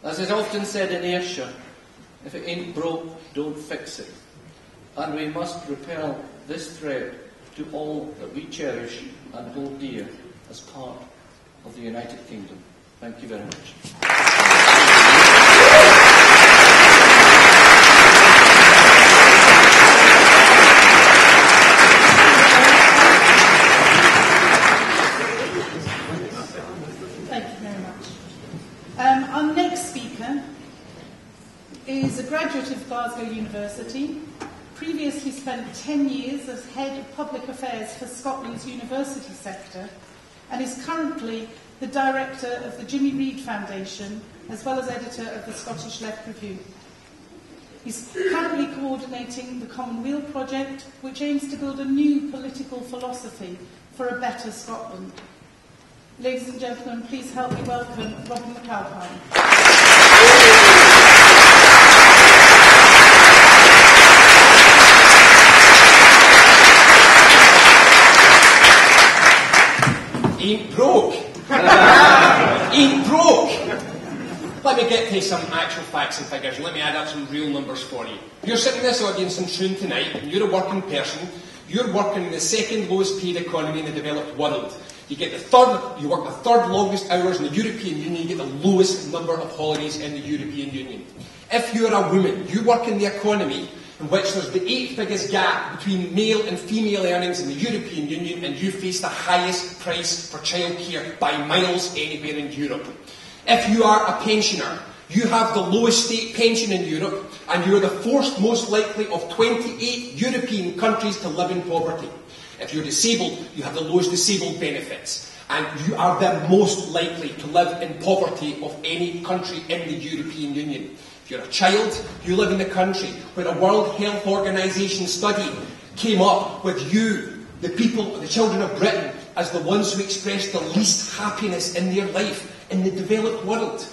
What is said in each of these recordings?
As is often said in Ayrshire, if it ain't broke, don't fix it. And we must repel this threat to all that we cherish and hold dear as part of the United Kingdom. Thank you very much. Our next speaker is a graduate of Glasgow University, previously spent 10 years as Head of Public Affairs for Scotland's university sector, and is currently the Director of the Jimmy Reid Foundation, as well as Editor of the Scottish Left Review. He's currently coordinating the Common Weal project, which aims to build a new political philosophy for a better Scotland. Ladies and gentlemen, please help me welcome Robin McAlpine. Ain't broke. Ain't broke. Let me get to some actual facts and figures. Let me add up some real numbers for you. You're sitting in this audience in Troon tonight, and you're a working person. You're working in the second lowest paid economy in the developed world. You work the third longest hours in the European Union, you get the lowest number of holidays in the European Union. If you're a woman, you work in the economy in which there's the 8th biggest gap between male and female earnings in the European Union, and you face the highest price for childcare by miles anywhere in Europe. If you are a pensioner, you have the lowest state pension in Europe, and you're the 4th most likely of 28 European countries to live in poverty. If you're disabled, you have the lowest disabled benefits, and you are the most likely to live in poverty of any country in the European Union. If you're a child, you live in the country where a World Health Organisation study came up with you, the people, the children of Britain, as the ones who expressed the least happiness in their life in the developed world.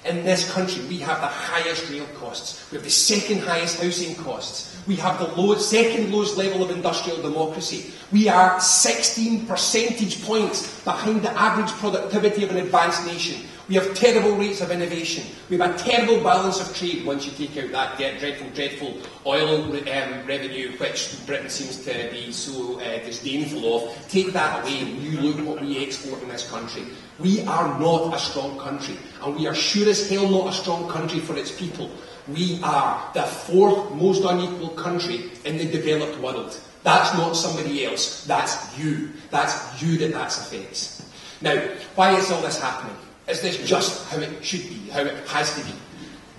In this country, we have the highest rail costs. We have the second highest housing costs. We have the second lowest level of industrial democracy. We are 16 percentage points behind the average productivity of an advanced nation. We have terrible rates of innovation. We have a terrible balance of trade once you take out that dreadful oil revenue, which Britain seems to be so disdainful of. Take that away and you look at what we export in this country. We are not a strong country, and we are sure as hell not a strong country for its people. We are the 4th most unequal country in the developed world. That's not somebody else. That's you. That's you that affects. Now, why is all this happening? Is this just how it should be, how it has to be?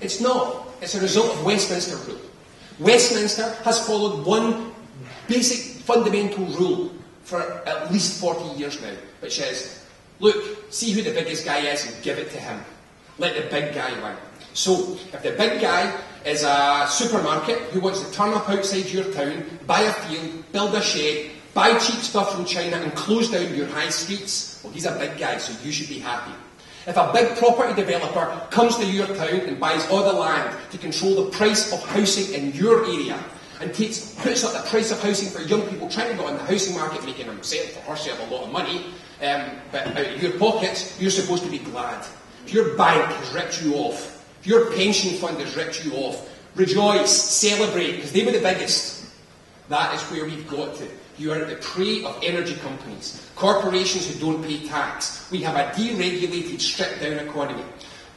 It's not. It's a result of Westminster rule. Westminster has followed one basic fundamental rule for at least 40 years now, which is, look, see who the biggest guy is and give it to him. Let the big guy win. So, if the big guy is a supermarket who wants to turn up outside your town, buy a field, build a shed, buy cheap stuff from China and close down your high streets, well, he's a big guy, so you should be happy. If a big property developer comes to your town and buys all the land to control the price of housing in your area and puts up the price of housing for young people trying to go on the housing market, making themselves or herself a lot of money, but out of your pocket, you're supposed to be glad. If your bank has ripped you off, if your pension fund has ripped you off, rejoice, celebrate, because they were the biggest. That is where we've got to. You are at the prey of energy companies, corporations who don't pay tax. We have a deregulated, stripped-down economy.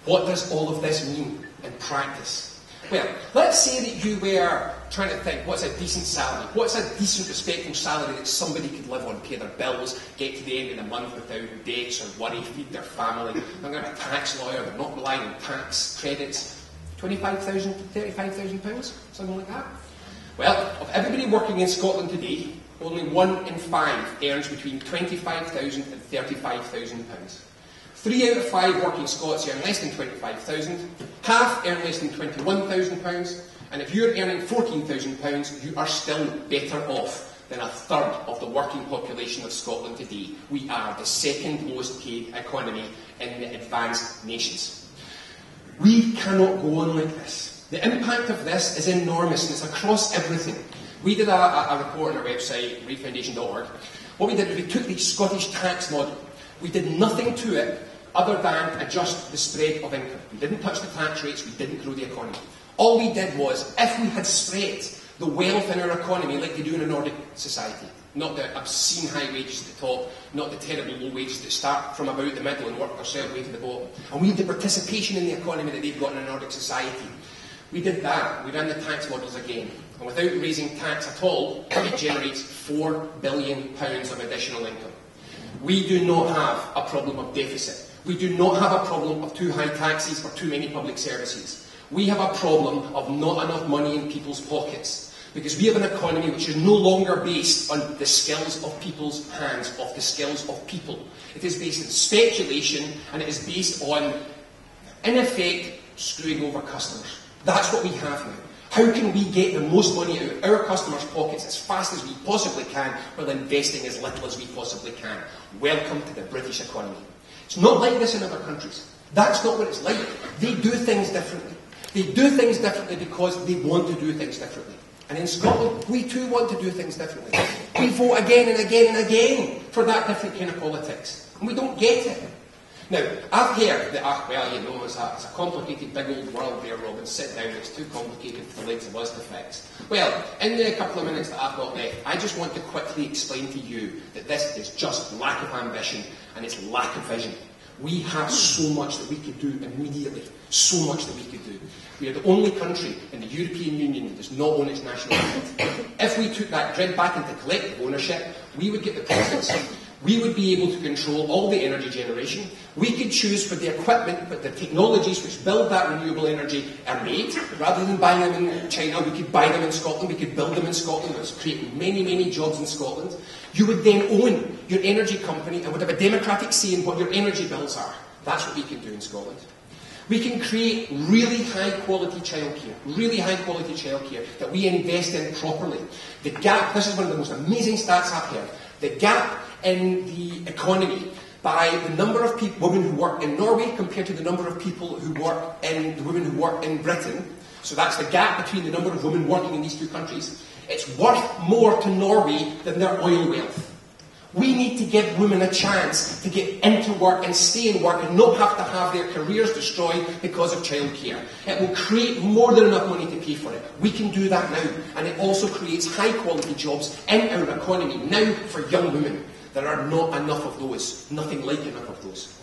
What does all of this mean in practice? Well, let's say that you were trying to think, what's a decent salary? What's a decent, respectable salary that somebody could live on, pay their bills, get to the end of the month without debts or worry, feed their family? They're not a tax lawyer, they're not relying on tax credits. £25,000 to £35,000, something like that. Well, of everybody working in Scotland today, only 1 in 5 earns between £25,000 and £35,000. 3 out of 5 working Scots earn less than £25,000, half earn less than £21,000, and if you're earning £14,000, you are still better off than a third of the working population of Scotland today. We are the second lowest paid economy in the advanced nations. We cannot go on like this. The impact of this is enormous, and it's across everything. We did a report on our website, reidfoundation.org. What we did is we took the Scottish tax model. We did nothing to it other than adjust the spread of income. We didn't touch the tax rates, we didn't grow the economy. All we did was, if we had spread the wealth in our economy like they do in a Nordic society, not the obscene high wages at the top, not the terrible low wages that start from about the middle and work themselves way to the bottom, and we had the participation in the economy that they've got in a Nordic society. We did that. We ran the tax models again. And without raising tax at all, it generates £4 billion of additional income. We do not have a problem of deficit. We do not have a problem of too high taxes or too many public services. We have a problem of not enough money in people's pockets. Because we have an economy which is no longer based on the skills of people's hands, of the skills of people. It is based on speculation, and it is based on, in effect, screwing over customers. That's what we have now. How can we get the most money out of our customers' pockets as fast as we possibly can while investing as little as we possibly can? Welcome to the British economy. It's not like this in other countries. That's not what it's like. They do things differently. They do things differently because they want to do things differently. And in Scotland, we too want to do things differently. We vote again and again and again for that different kind of politics. And we don't get it. Now, I've heard that, it's a complicated big old world there, Robin. Sit down, it's too complicated for the likes of us to fix. Well, in the couple of minutes that I've got left, I just want to quickly explain to you that this is just lack of ambition and it's lack of vision. We have so much that we could do immediately. So much that we could do. We are the only country in the European Union that does not own its national grid. If we took that grid back into collective ownership, we would get the profits. We would be able to control all the energy generation. We could choose for the equipment, but the technologies which build that renewable energy are made. Rather than buying them in China, we could buy them in Scotland, we could build them in Scotland. It would create many, many jobs in Scotland. You would then own your energy company and would have a democratic say in what your energy bills are. That's what we can do in Scotland. We can create really high-quality childcare that we invest in properly. The gap, this is one of the most amazing stats I've heard, the gap in the economy by the number of women who work in Norway compared to the number of people who work in, the women who work in Britain. So that's the gap between the number of women working in these two countries. It's worth more to Norway than their oil wealth. We need to give women a chance to get into work and stay in work and not have to have their careers destroyed because of childcare. It will create more than enough money to pay for it. We can do that now. And it also creates high-quality jobs in our economy now for young women. There are not enough of those. Nothing like enough of those.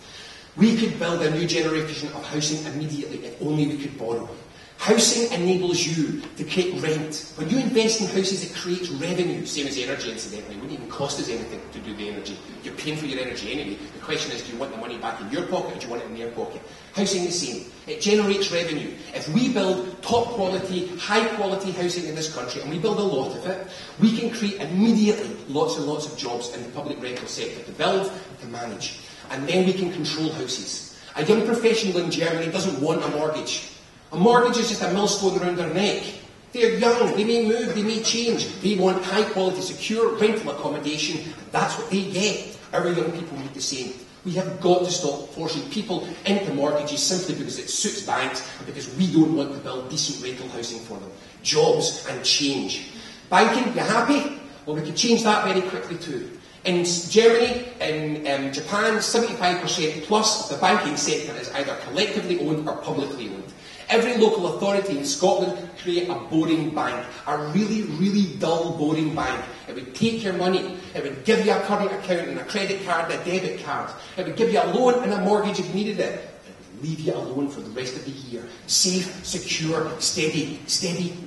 We could build a new generation of housing immediately if only we could borrow. Housing enables you to create rent. When you invest in houses, it creates revenue. Same as energy, incidentally. It wouldn't even cost us anything to do the energy. You're paying for your energy anyway. The question is, do you want the money back in your pocket or do you want it in their pocket? Housing the same. It generates revenue. If we build top quality, high quality housing in this country, and we build a lot of it, we can create immediately lots and lots of jobs in the public rental sector to build, to manage. And then we can control houses. A young professional in Germany doesn't want a mortgage. A mortgage is just a millstone around their neck. They're young, they may move, they may change. They want high quality, secure rental accommodation. That's what they get. Our young people need the same. We have got to stop forcing people into mortgages simply because it suits banks and because we don't want to build decent rental housing for them. Jobs and change. Banking, you happy? Well, we could change that very quickly too. In Germany, in Japan, 75% plus of the banking sector is either collectively owned or publicly owned. Every local authority in Scotland create a boring bank, a really, really dull boring bank. It would take your money, it would give you a current account and a credit card, a debit card. It would give you a loan and a mortgage if you needed it. It would leave you alone for the rest of the year. Safe, secure, steady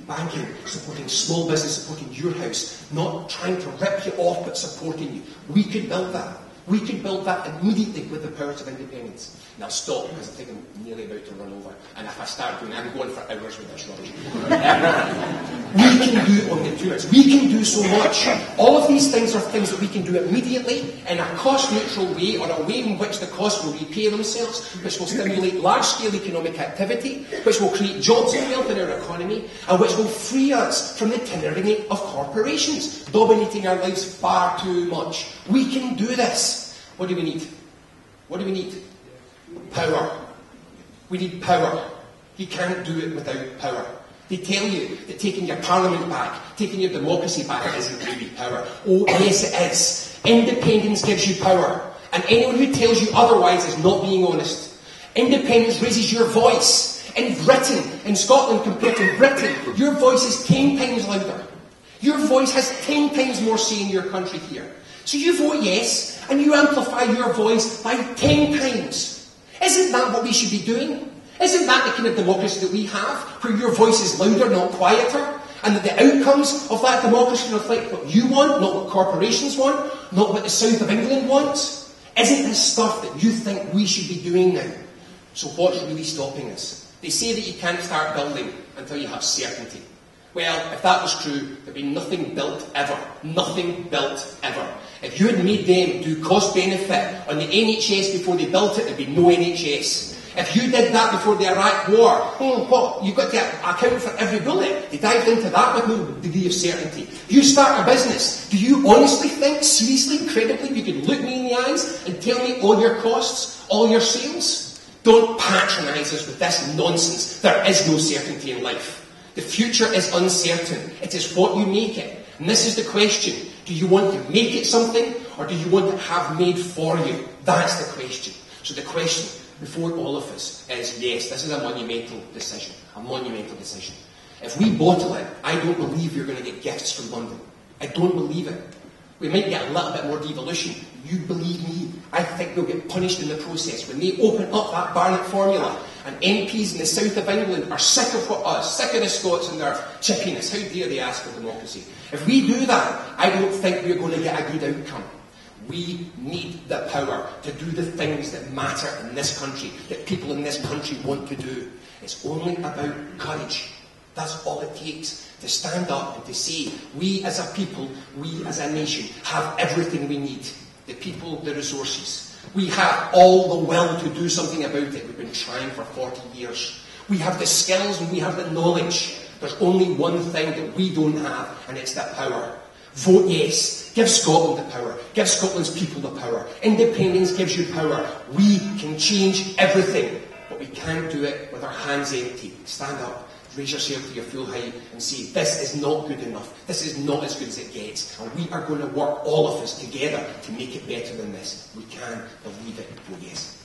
banking, supporting small business, supporting your house, not trying to rip you off but supporting you. We could build that. We could build that immediately with the powers of independence. And I'll stop because I think I'm nearly about to run over. And if I start doing I'm going for hours with this rubbish. We can do only 2 minutes. We can do so much. All of these things are things that we can do immediately in a cost-neutral way or a way in which the costs will repay themselves, which will stimulate large-scale economic activity, which will create jobs and wealth in our economy, and which will free us from the tyranny of corporations, dominating our lives far too much. We can do this. What do we need? What do we need? Power. We need power. You can't do it without power. They tell you that taking your parliament back, taking your democracy back isn't really power. Oh, yes it is. Independence gives you power. And anyone who tells you otherwise is not being honest. Independence raises your voice. In Britain, in Scotland compared to Britain, your voice is 10 times louder. Your voice has 10 times more say in your country here. So you vote yes, and you amplify your voice by 10 times. Isn't that what we should be doing? Isn't that the kind of democracy that we have, where your voice is louder, not quieter, and that the outcomes of that democracy reflect what you want, not what corporations want, not what the south of England wants? Isn't this stuff that you think we should be doing now? So what's really stopping us? They say that you can't start building until you have certainty. Well, if that was true, there'd be nothing built ever. Nothing built ever. If you had made them do cost-benefit on the NHS before they built it, there'd be no NHS. If you did that before the Iraq War, what? You've got to account for every bullet. They dived into that with no degree of certainty. You start a business. Do you honestly think, seriously, credibly, you could look me in the eyes and tell me all your costs, all your sales? Don't patronise us with this nonsense. There is no certainty in life. The future is uncertain. It is what you make it. And this is the question. Do you want to make it something, or do you want to have made for you? That's the question. So the question before all of us is, yes, this is a monumental decision. A monumental decision. If we bottle it, I don't believe you're going to get gifts from London. I don't believe it. We might get a little bit more devolution. You believe me, I think they'll get punished in the process when they open up that Barnett formula and MPs in the south of England are sick of us, sick of the Scots and their chippiness. How dare they ask for democracy? If we do that, I don't think we're going to get a good outcome. We need the power to do the things that matter in this country, that people in this country want to do. It's only about courage. That's all it takes. To stand up and to say, we as a people, we as a nation, have everything we need. The people, the resources. We have all the will to do something about it. We've been trying for 40 years. We have the skills and we have the knowledge. There's only one thing that we don't have, and it's that power. Vote yes. Give Scotland the power. Give Scotland's people the power. Independence gives you power. We can change everything, but we can't do it with our hands empty. Stand up. Raise yourself to your full height and say, this is not good enough. This is not as good as it gets. And we are going to work, all of us, together to make it better than this. We can believe it. Oh, yes.